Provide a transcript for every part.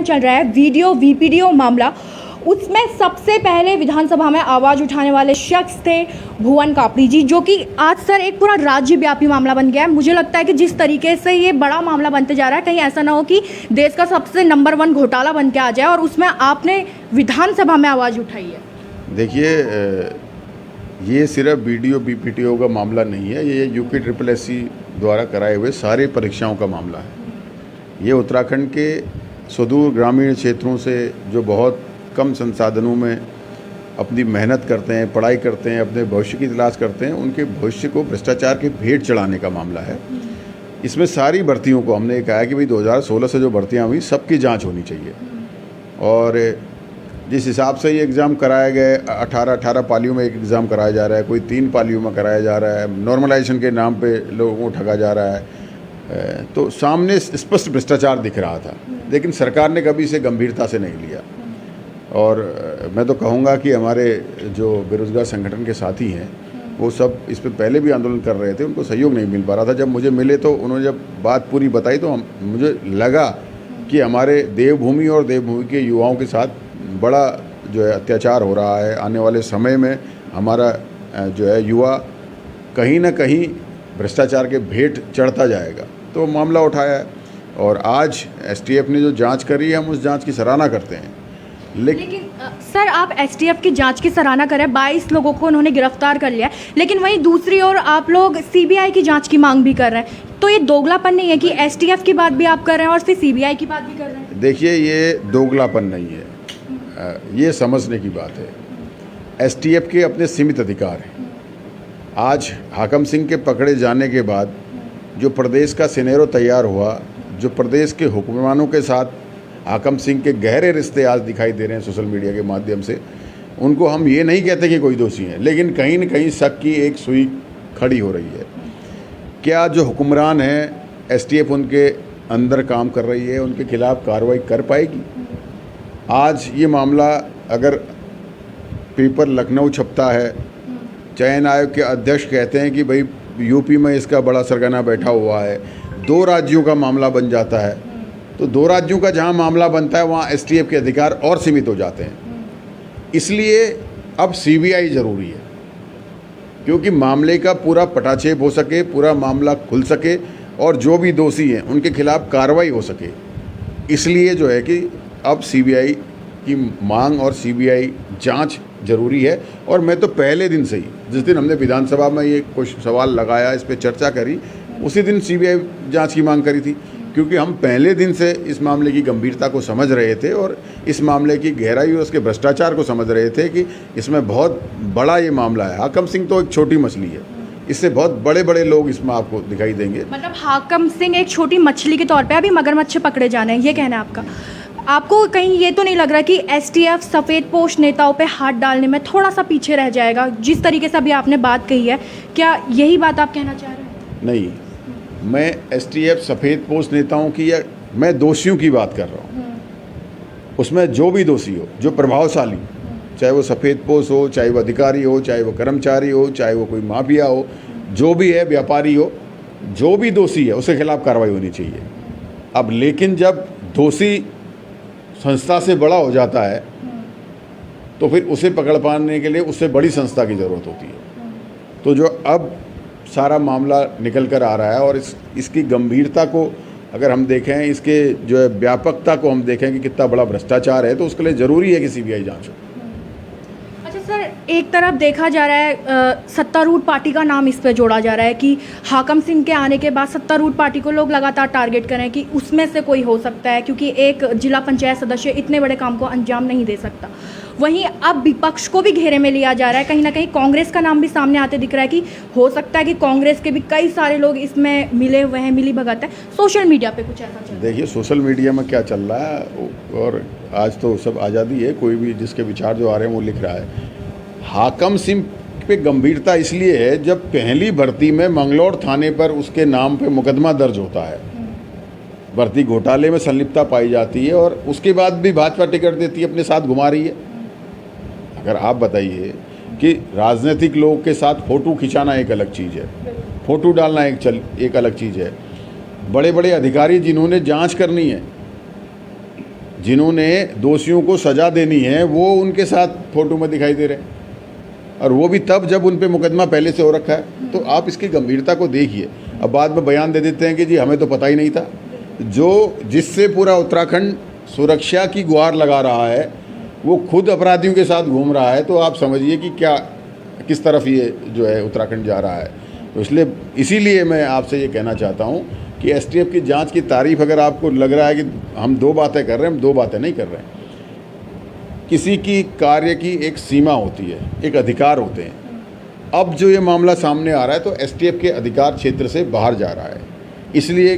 चल रहा है वीडियो वीपीडीओ मामला, उसमें सबसे पहले विधानसभा में आवाज़ उठाने वाले शख्स थे भुवन कापड़ी जी, जो कि आज सर एक पूरा राज्यव्यापी मामला बन गया है। मुझे लगता है कि जिस तरीके से ये बड़ा मामला बनते जा रहा है, कहीं ऐसा ना हो कि देश का सबसे नंबर 1 घोटाला बन के आ जाए, और उसमें आपने विधानसभा में आवाज़ उठाई है। देखिए, ये सिर्फ वीडियो बीपीटीओ का मामला नहीं है, ये यूपीएससी द्वारा कराए हुए सारे परीक्षाओं का मामला है। ये उत्तराखंड के सुदूर ग्रामीण क्षेत्रों से जो बहुत कम संसाधनों में अपनी मेहनत करते हैं, पढ़ाई करते हैं, अपने भविष्य की तलाश करते हैं, उनके भविष्य को भ्रष्टाचार के भेंट चढ़ाने का मामला है। इसमें सारी भर्तियों को हमने कहा कि भाई 2016 से जो भर्तियां हुई सबकी जांच होनी चाहिए, और जिस हिसाब से ये एग्ज़ाम कराए गए 18 पालियों में एक एग्ज़ाम कराया जा रहा है, कोई 3 पालियों में कराया जा रहा है, नॉर्मलाइजेशन के नाम पे लोगों को ठगा जा रहा है, तो सामने स्पष्ट भ्रष्टाचार दिख रहा था। लेकिन सरकार ने कभी इसे गंभीरता से नहीं लिया, और मैं तो कहूँगा कि हमारे जो बेरोज़गार संगठन के साथी हैं वो सब इस पर पहले भी आंदोलन कर रहे थे, उनको सहयोग नहीं मिल पा रहा था। जब मुझे मिले तो उन्होंने जब बात पूरी बताई तो मुझे लगा कि हमारे देवभूमि और देवभूमि के युवाओं के साथ बड़ा जो है अत्याचार हो रहा है। आने वाले समय में हमारा जो है युवा कहीं ना कहीं भ्रष्टाचार के भेंट चढ़ता जाएगा, तो मामला उठाया है। और आज एसटीएफ ने जो जांच करी है, हम उस जांच की सराहना करते हैं। लेकिन सर, आप एसटीएफ की जांच की सराहना करें, 22 लोगों को उन्होंने गिरफ्तार कर लिया, लेकिन वहीं दूसरी ओर आप लोग सीबीआई की जांच की मांग भी कर रहे हैं, तो ये दोगलापन नहीं है कि एसटीएफ की बात भी आप कर रहे हैं और फिर सीबीआई की बात भी कर रहे हैं? देखिए, ये दोगलापन नहीं है, ये समझने की बात है। एसटीएफ के अपने सीमित अधिकार हैं। आज हाकम सिंह के पकड़े जाने के बाद जो प्रदेश का सिनेरियो तैयार हुआ, जो प्रदेश के हुक्मरानों के साथ हाकम सिंह के गहरे रिश्ते आज दिखाई दे रहे हैं सोशल मीडिया के माध्यम से, उनको हम ये नहीं कहते कि कोई दोषी है, लेकिन कहीं न कहीं शक की एक सुई खड़ी हो रही है। क्या जो हुक्मरान हैं, एसटीएफ उनके अंदर काम कर रही है, उनके खिलाफ कार्रवाई कर पाएगी? आज ये मामला अगर पेपर लखनऊ छपता है, चयन आयोग के अध्यक्ष कहते हैं कि भाई यूपी में इसका बड़ा सरगना बैठा हुआ है, 2 राज्यों का मामला बन जाता है, तो 2 राज्यों का जहां मामला बनता है वहां एसटीएफ के अधिकार और सीमित हो जाते हैं। इसलिए अब सीबीआई ज़रूरी है, क्योंकि मामले का पूरा पटाक्षेप हो सके, पूरा मामला खुल सके, और जो भी दोषी हैं उनके खिलाफ कार्रवाई हो सके। इसलिए जो है कि अब सीबीआई की मांग और सीबीआई जांच ज़रूरी है। और मैं तो पहले दिन से ही, जिस दिन हमने विधानसभा में ये कुछ सवाल लगाया, इस पर चर्चा करी, उसी दिन सीबीआई जांच की मांग करी थी, क्योंकि हम पहले दिन से इस मामले की गंभीरता को समझ रहे थे और इस मामले की गहराई और उसके भ्रष्टाचार को समझ रहे थे कि इसमें बहुत बड़ा ये मामला है। हाकम सिंह तो एक छोटी मछली है, इससे बहुत बड़े बड़े लोग इसमें आपको दिखाई देंगे। मतलब हाकम सिंह एक छोटी मछली के तौर पे अभी मगरमच्छ पकड़े जाने हैं, ये कहना है आपका? आपको कहीं ये तो नहीं लग रहा कि एसटीएफ सफ़ेदपोश नेताओं पे हाथ डालने में थोड़ा सा पीछे रह जाएगा? जिस तरीके से अभी आपने बात कही है, क्या यही बात आप कहना चाह रहे हैं? नहीं, मैं एसटीएफ सफ़ेदपोश नेताओं की या मैं दोषियों की बात कर रहा हूँ। उसमें जो भी दोषी हो, जो प्रभावशाली, चाहे वो सफ़ेदपोश हो, चाहे वो अधिकारी हो, चाहे वो कर्मचारी हो, चाहे वो कोई माफिया हो, जो भी है, व्यापारी हो, जो भी दोषी है उसके खिलाफ कार्रवाई होनी चाहिए। अब लेकिन जब दोषी संस्था से बड़ा हो जाता है तो फिर उसे पकड़ पाने के लिए उससे बड़ी संस्था की ज़रूरत होती है। तो जो अब सारा मामला निकल कर आ रहा है, और इसकी गंभीरता को अगर हम देखें, इसके जो है व्यापकता को हम देखें कि कितना बड़ा भ्रष्टाचार है, तो उसके लिए ज़रूरी है कि सीबीआई जांच हो। अच्छा सर, एक तरफ देखा जा रहा है सत्तारूढ़ पार्टी का नाम इस पे जोड़ा जा रहा है कि हाकम सिंह के आने के बाद सत्तारूढ़ पार्टी को लोग लगातार टारगेट करें कि उसमें से कोई हो सकता है, क्योंकि एक जिला पंचायत सदस्य इतने बड़े काम को अंजाम नहीं दे सकता। वहीं अब विपक्ष को भी घेरे में लिया जा रहा है, कहीं ना कहीं कांग्रेस का नाम भी सामने आते दिख रहा है कि हो सकता है कि कांग्रेस के भी कई सारे लोग इसमें मिले हुए हैं, मिली भगत है। सोशल मीडिया पे कुछ ऐसा चल रहा है? देखिए, सोशल मीडिया में क्या चल रहा है, और आज तो सब आज़ादी है, कोई भी जिसके विचार जो आ रहे हैं वो लिख रहा है। हाकम सिंह पे गंभीरता इसलिए है, जब पहली भर्ती में मंगलौर थाने पर उसके नाम पे मुकदमा दर्ज होता है, भर्ती घोटाले में संलिप्तता पाई जाती है, और उसके बाद भी भाजपा टिकट देती है, अपने साथ घुमा रही है। अगर आप बताइए कि राजनीतिक लोग के साथ फ़ोटो खिंचाना एक अलग चीज़ है, फ़ोटो डालना एक अलग चीज़ है। बड़े बड़े अधिकारी जिन्होंने जांच करनी है, जिन्होंने दोषियों को सज़ा देनी है वो उनके साथ फ़ोटो में दिखाई दे रहे हैं, और वो भी तब जब उन पे मुकदमा पहले से हो रखा है। तो आप इसकी गंभीरता को देखिए। अब बाद में बयान दे देते हैं कि जी हमें तो पता ही नहीं था। जिससे पूरा उत्तराखंड सुरक्षा की गुहार लगा रहा है वो खुद अपराधियों के साथ घूम रहा है, तो आप समझिए कि किस तरफ ये जो है उत्तराखंड जा रहा है। तो इसीलिए मैं आपसे ये कहना चाहता हूँ कि एसटीएफ की जांच की तारीफ अगर आपको लग रहा है कि हम दो बातें कर रहे हैं, हम दो बातें नहीं कर रहे हैं। किसी की कार्य की एक सीमा होती है, एक अधिकार होते हैं। अब जो ये मामला सामने आ रहा है तो एसटीएफ के अधिकार क्षेत्र से बाहर जा रहा है, इसलिए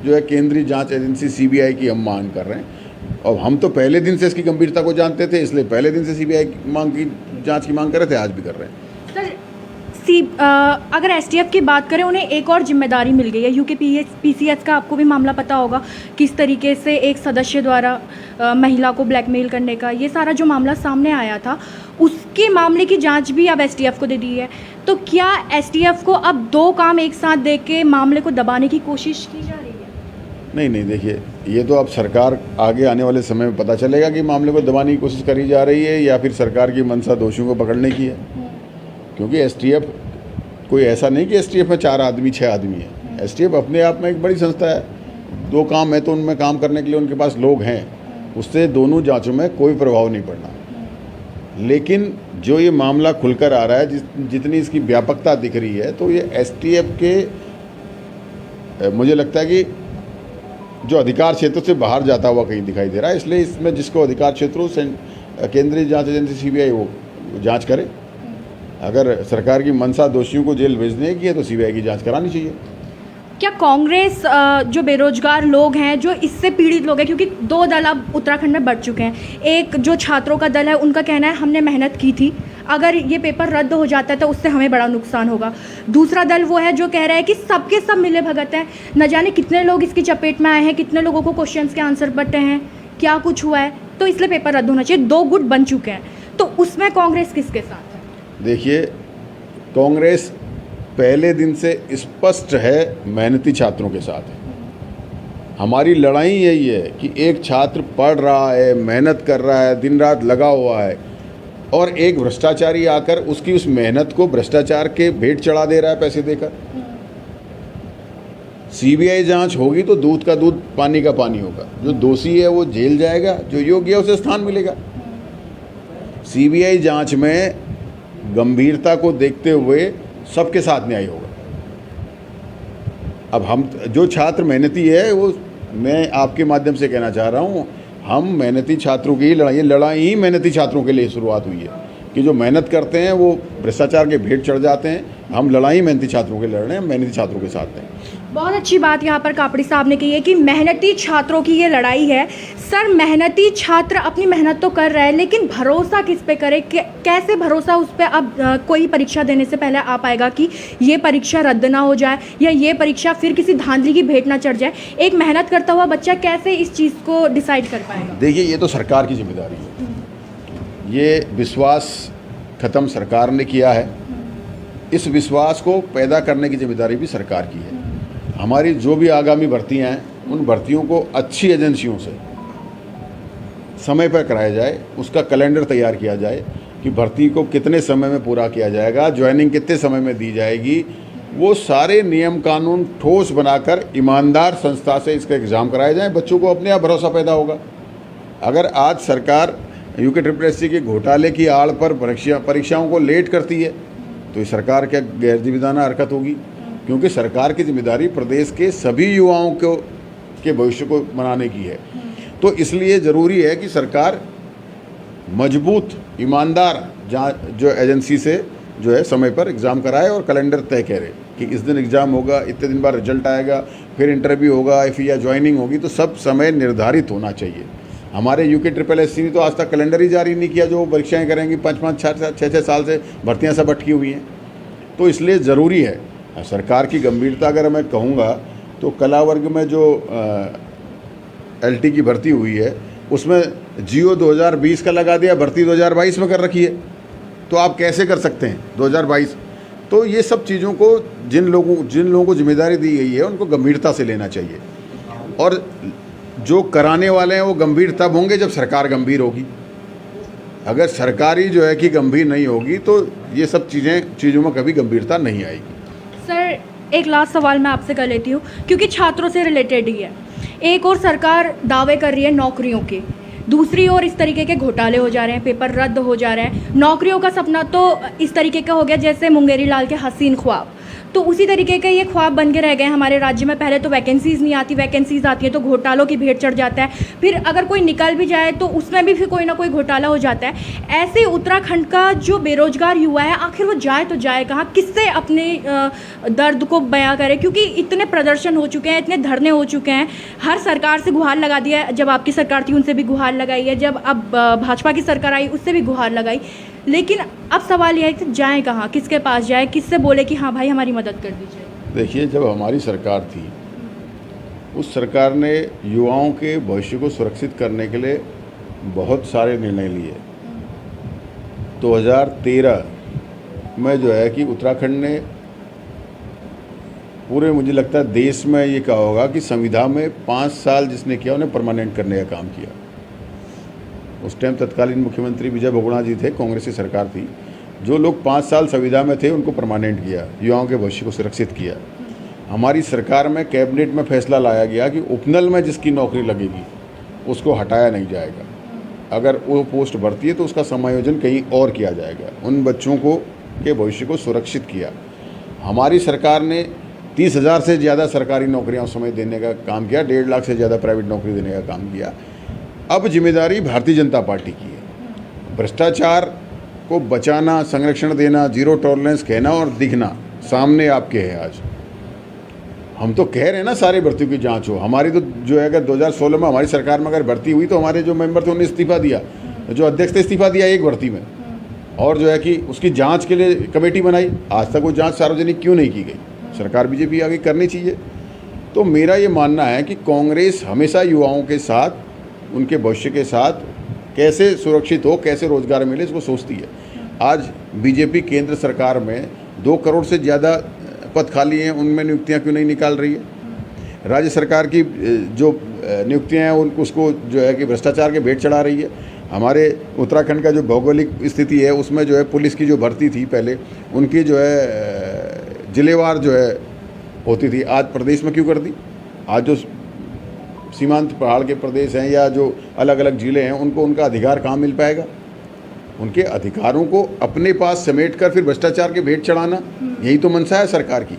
जो है केंद्रीय जांच एजेंसी सीबीआई की हम मांग कर रहे हैं। और हम तो पहले दिन से इसकी गंभीरता को जानते थे, इसलिए पहले दिन से सीबीआई की जांच की मांग कर रहे थे, आज भी कर रहे हैं। सर अगर एसटीएफ की बात करें, उन्हें एक और जिम्मेदारी मिल गई है। यूके पीसीएस का आपको भी मामला पता होगा, किस तरीके से एक सदस्य द्वारा महिला को ब्लैकमेल करने का ये सारा जो मामला सामने आया था, उसके मामले की जांच भी अब एसटीएफ को दे दी है। तो क्या एसटीएफ को अब दो काम एक साथ दे के मामले को दबाने की कोशिश की जा रही है? नहीं, देखिए, ये तो अब सरकार आगे आने वाले समय में पता चलेगा कि मामले को दबाने की कोशिश करी जा रही है या फिर सरकार की मंशा दोषियों को पकड़ने की है। क्योंकि एसटीएफ कोई ऐसा नहीं कि एसटीएफ में 4 आदमी 6 आदमी है। एसटीएफ अपने आप में एक बड़ी संस्था है। दो काम है तो उनमें काम करने के लिए उनके पास लोग हैं, उससे दोनों जांचों में कोई प्रभाव नहीं पड़ना। लेकिन जो ये मामला खुलकर आ रहा है, जितनी इसकी व्यापकता दिख रही है, तो ये एसटीएफ के मुझे लगता है कि जो अधिकार क्षेत्र से बाहर जाता हुआ कहीं दिखाई दे रहा है। इसलिए इसमें जिसको अधिकार क्षेत्र हो, केंद्रीय जांच एजेंसी सीबीआई वो जांच करे। अगर सरकार की मंशा दोषियों को जेल भेजने की है तो सीबीआई की जांच करानी चाहिए। क्या कांग्रेस जो बेरोजगार लोग हैं, जो इससे पीड़ित लोग हैं, क्योंकि 2 दल अब उत्तराखंड में बढ़ चुके हैं। एक जो छात्रों का दल है, उनका कहना है हमने मेहनत की थी, अगर ये पेपर रद्द हो जाता है तो उससे हमें बड़ा नुकसान होगा। दूसरा दल वो है जो कह रहा है कि सबके सब मिले भगत हैं, न जाने कितने लोग इसकी चपेट में आए हैं, कितने लोगों को क्वेश्चंस के आंसर बटे हैं, क्या कुछ हुआ है, तो इसलिए पेपर रद्द होना चाहिए। 2 गुट बन चुके हैं, तो उसमें कांग्रेस किसके साथ है? देखिए, कांग्रेस पहले दिन से स्पष्ट है मेहनती छात्रों के साथ है। हमारी लड़ाई यही है कि एक छात्र पढ़ रहा है, मेहनत कर रहा है, दिन रात लगा हुआ है, और एक भ्रष्टाचारी आकर उसकी उस मेहनत को भ्रष्टाचार के भेंट चढ़ा दे रहा है पैसे देकर। सीबीआई जांच होगी तो दूध का दूध पानी का पानी होगा। जो दोषी है वो जेल जाएगा, जो योग्य है उसे स्थान मिलेगा। सीबीआई जांच में गंभीरता को देखते हुए सबके साथ न्याय होगा। अब हम जो छात्र मेहनती है, वो मैं आपके माध्यम से कहना चाह रहा हूँ, हम मेहनती छात्रों की लड़ाई ही मेहनती छात्रों के लिए शुरुआत हुई है कि जो मेहनत करते हैं वो भ्रष्टाचार के भेंट चढ़ जाते हैं। हम लड़ाई मेहनती छात्रों के लड़ रहे हैं, मेहनती छात्रों के साथ हैं। बहुत अच्छी बात यहाँ पर कापड़ी साहब ने की है कि मेहनती छात्रों की ये लड़ाई है। सर, मेहनती छात्र अपनी मेहनत तो कर रहा है, लेकिन भरोसा किस पे करे? कैसे भरोसा उस पर अब कोई परीक्षा देने से पहले आ पाएगा कि ये परीक्षा रद्द ना हो जाए या ये परीक्षा फिर किसी धांधली की भेंट ना चढ़ जाए? एक मेहनत करता हुआ बच्चा कैसे इस चीज़ को डिसाइड कर पाएगा? देखिए, ये तो सरकार की जिम्मेदारी है। ये विश्वास ख़त्म सरकार ने किया है, इस विश्वास को पैदा करने की जिम्मेदारी भी सरकार की है। हमारी जो भी आगामी भर्तियां हैं, उन भर्तियों को अच्छी एजेंसियों से समय पर कराया जाए, उसका कैलेंडर तैयार किया जाए कि भर्ती को कितने समय में पूरा किया जाएगा, ज्वाइनिंग कितने समय में दी जाएगी। वो सारे नियम कानून ठोस बनाकर ईमानदार संस्था से इसका एग्ज़ाम कराया जाए, बच्चों को अपने आप भरोसा पैदा होगा। अगर आज सरकार यूके के घोटाले की आड़ पर परीक्षाओं को लेट करती है तो ये सरकार क्या गैर जिम्मेदाराना हरकत होगी? क्योंकि सरकार की जिम्मेदारी प्रदेश के सभी युवाओं के भविष्य को बनाने की है। तो इसलिए ज़रूरी है कि सरकार मजबूत ईमानदार जो एजेंसी से जो है समय पर एग्ज़ाम कराए और कैलेंडर तय करे कि इस दिन एग्ज़ाम होगा, इतने दिन बाद रिजल्ट आएगा, फिर इंटरव्यू होगा, या ज्वाइनिंग होगी, तो सब समय निर्धारित होना चाहिए। हमारे यूके ने तो आज तक कैलेंडर ही जारी नहीं किया, जो परीक्षाएं करेंगी 5-5, 6-6 साल से भर्तियां सब अटकी हुई हैं। तो इसलिए ज़रूरी है सरकार की गंभीरता। अगर मैं कहूँगा तो कला वर्ग में जो एलटी की भर्ती हुई है, उसमें जियो 2020 का लगा दिया, भर्ती 2022 में कर रखी है। तो आप कैसे कर सकते हैं 2022? तो ये सब चीज़ों को जिन लोगों को जिम्मेदारी दी गई है उनको गंभीरता से लेना चाहिए। और जो कराने वाले हैं वो गंभीर तब होंगे जब सरकार गंभीर होगी। अगर सरकारी जो है कि गंभीर नहीं होगी तो ये सब चीज़ों में कभी गंभीरता नहीं आएगी। सर एक लास्ट सवाल मैं आपसे कर लेती हूँ, क्योंकि छात्रों से रिलेटेड ही है। एक और सरकार दावे कर रही है नौकरियों के, दूसरी ओर इस तरीके के घोटाले हो जा रहे हैं, पेपर रद्द हो जा रहे हैं। नौकरियों का सपना तो इस तरीके का हो गया जैसे मुंगेरी लाल के हसीन ख्वाब, तो उसी तरीके के ये ख्वाब बन के रह गए हमारे राज्य में। पहले तो वैकेंसीज़ नहीं आती, वैकेंसीज़ आती है तो घोटालों की भेंट चढ़ जाता है, फिर अगर कोई निकल भी जाए तो उसमें भी फिर कोई ना कोई घोटाला हो जाता है। ऐसे उत्तराखंड का जो बेरोजगार युवा है आखिर वो जाए तो जाए कहाँ, किससे अपने दर्द को बयां करे? क्योंकि इतने प्रदर्शन हो चुके हैं, इतने धरने हो चुके हैं, हर सरकार से गुहार लगा दिया है। जब आपकी सरकार थी उनसे भी गुहार लगाई है, जब अब भाजपा की सरकार आई उससे भी गुहार लगाई, लेकिन अब सवाल यह है कि जाएँ कहाँ, किसके पास जाए, किससे बोले कि हाँ भाई हमारी मदद कर दीजिए? देखिए, जब हमारी सरकार थी उस सरकार ने युवाओं के भविष्य को सुरक्षित करने के लिए बहुत सारे निर्णय लिए। 2013 में जो है कि उत्तराखंड ने पूरे, मुझे लगता है देश में ये कहा होगा कि संविधा में 5 साल जिसने किया उन्हें परमानेंट करने का काम किया। उस टाइम तत्कालीन मुख्यमंत्री विजय बहुगुणा जी थे, कांग्रेस की सरकार थी। जो लोग 5 साल संविधा में थे उनको परमानेंट किया, युवाओं के भविष्य को सुरक्षित किया। हमारी सरकार में कैबिनेट में फैसला लाया गया कि उपनल में जिसकी नौकरी लगेगी उसको हटाया नहीं जाएगा। अगर वो पोस्ट भरती है तो उसका समायोजन कहीं और किया जाएगा। उन बच्चों को के भविष्य को सुरक्षित किया। हमारी सरकार ने 30,000 से ज़्यादा सरकारी नौकरियां उस समय देने का काम किया, 1.5 लाख से ज़्यादा प्राइवेट नौकरी देने का काम किया। अब जिम्मेदारी भारतीय जनता पार्टी की है। भ्रष्टाचार को बचाना, संरक्षण देना, जीरो टॉलरेंस कहना और दिखना सामने आपके है। आज हम तो कह रहे हैं ना सारी भर्तियों की जांच हो। हमारी तो जो है अगर 2016 में हमारी सरकार में अगर भर्ती हुई तो हमारे जो मेंबर थे उन्होंने इस्तीफा दिया, जो अध्यक्ष थे इस्तीफा दिया एक भर्ती में, और जो है कि उसकी जांच के लिए कमेटी बनाई। आज तक वो जांच सार्वजनिक क्यों नहीं की गई? सरकार बीजेपी आगे करनी चाहिए। तो मेरा ये मानना है कि कांग्रेस हमेशा युवाओं के साथ, उनके भविष्य के साथ कैसे सुरक्षित हो, कैसे रोजगार मिले, इसको सोचती है। आज बीजेपी केंद्र सरकार में 2 करोड़ से ज़्यादा पद खाली हैं, उनमें नियुक्तियां क्यों नहीं निकाल रही है? राज्य सरकार की जो नियुक्तियां हैं उसको जो है कि भ्रष्टाचार के भेंट चढ़ा रही है। हमारे उत्तराखंड का जो भौगोलिक स्थिति है उसमें जो है पुलिस की जो भर्ती थी पहले, उनकी जो है जिलेवार जो है होती थी, आज प्रदेश में क्यों कर दी? आज जो सीमांत पहाड़ के प्रदेश हैं या जो अलग अलग जिले हैं उनको उनका अधिकार कहाँ मिल पाएगा? उनके अधिकारों को अपने पास समेट कर फिर भ्रष्टाचार के भेंट चढ़ाना, यही तो मंशा है सरकार की।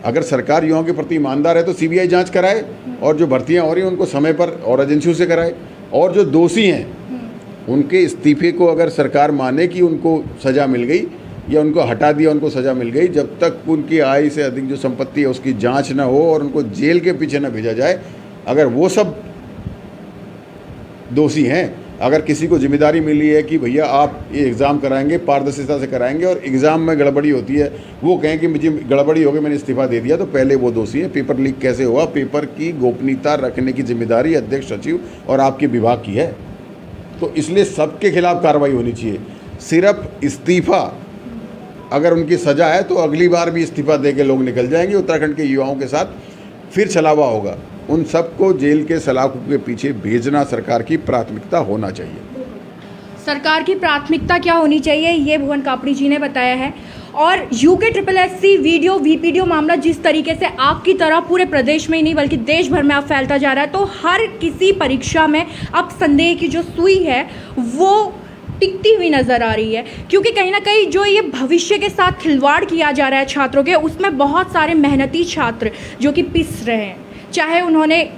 अगर सरकार युवाओं के प्रति ईमानदार है तो सीबीआई जांच कराए, और जो भर्तियां हो रही हैं उनको समय पर और एजेंसियों से कराए, और जो दोषी हैं उनके इस्तीफे को अगर सरकार माने कि उनको सज़ा मिल गई या उनको हटा दिया, उनको सज़ा मिल गई, जब तक उनकी आय से अधिक जो संपत्ति है उसकी जाँच न हो और उनको जेल के पीछे न भेजा जाए, अगर वो सब दोषी हैं, अगर किसी को जिम्मेदारी मिली है कि भैया आप ये एग्ज़ाम कराएंगे, पारदर्शिता से कराएंगे, और एग्ज़ाम में गड़बड़ी होती है, वो कहें कि मुझे गड़बड़ी हो गई मैंने इस्तीफा दे दिया, तो पहले वो दोषी है। पेपर लीक कैसे हुआ? पेपर की गोपनीयता रखने की जिम्मेदारी अध्यक्ष, सचिव और आपके विभाग की है। तो इसलिए सबके खिलाफ कार्रवाई होनी चाहिए। सिर्फ इस्तीफा अगर उनकी सज़ा है तो अगली बार भी इस्तीफा दे के लोग निकल जाएंगे। उत्तराखंड के युवाओं के साथ फिर छलावा होगा। उन सबको जेल के सलाखों के पीछे भेजना सरकार की प्राथमिकता होना चाहिए। सरकार की प्राथमिकता क्या होनी चाहिए ये भुवन कापड़ी जी ने बताया है। और यूके SSSC वीडियो वीपीडीओ मामला जिस तरीके से आग की तरह पूरे प्रदेश में ही नहीं बल्कि देश भर में अब फैलता जा रहा है, तो हर किसी परीक्षा में अब संदेह की जो सुई है वो टिकती हुई नज़र आ रही है। क्योंकि कहीं ना कहीं जो ये भविष्य के साथ खिलवाड़ किया जा रहा है छात्रों के, उसमें बहुत सारे मेहनती छात्र जो कि पिस रहे हैं, चाहे उन्होंने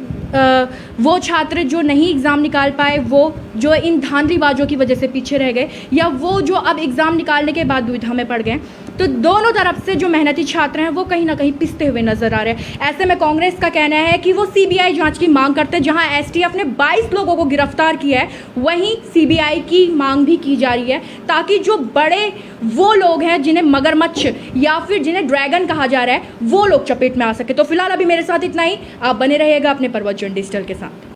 वो छात्र जो नहीं एग्ज़ाम निकाल पाए, वो जो इन धांधलीबाजों की वजह से पीछे रह गए, या वो जो अब एग्ज़ाम निकालने के बाद दुविधा में पड़ गए, तो दोनों तरफ से जो मेहनती छात्र हैं वो कहीं ना कहीं पिसते हुए नजर आ रहे हैं। ऐसे में कांग्रेस का कहना है कि वो सीबीआई जांच की मांग करते हैं। जहां एसटीएफ ने 22 लोगों को गिरफ्तार किया है, वहीं सीबीआई की मांग भी की जा रही है, ताकि जो बड़े वो लोग हैं जिन्हें मगरमच्छ या फिर जिन्हें ड्रैगन कहा जा रहा है वो लोग चपेट में आ सके। तो फिलहाल अभी मेरे साथ इतना ही। आप बने रहिएगा अपने परवत जन डिजिटल के साथ।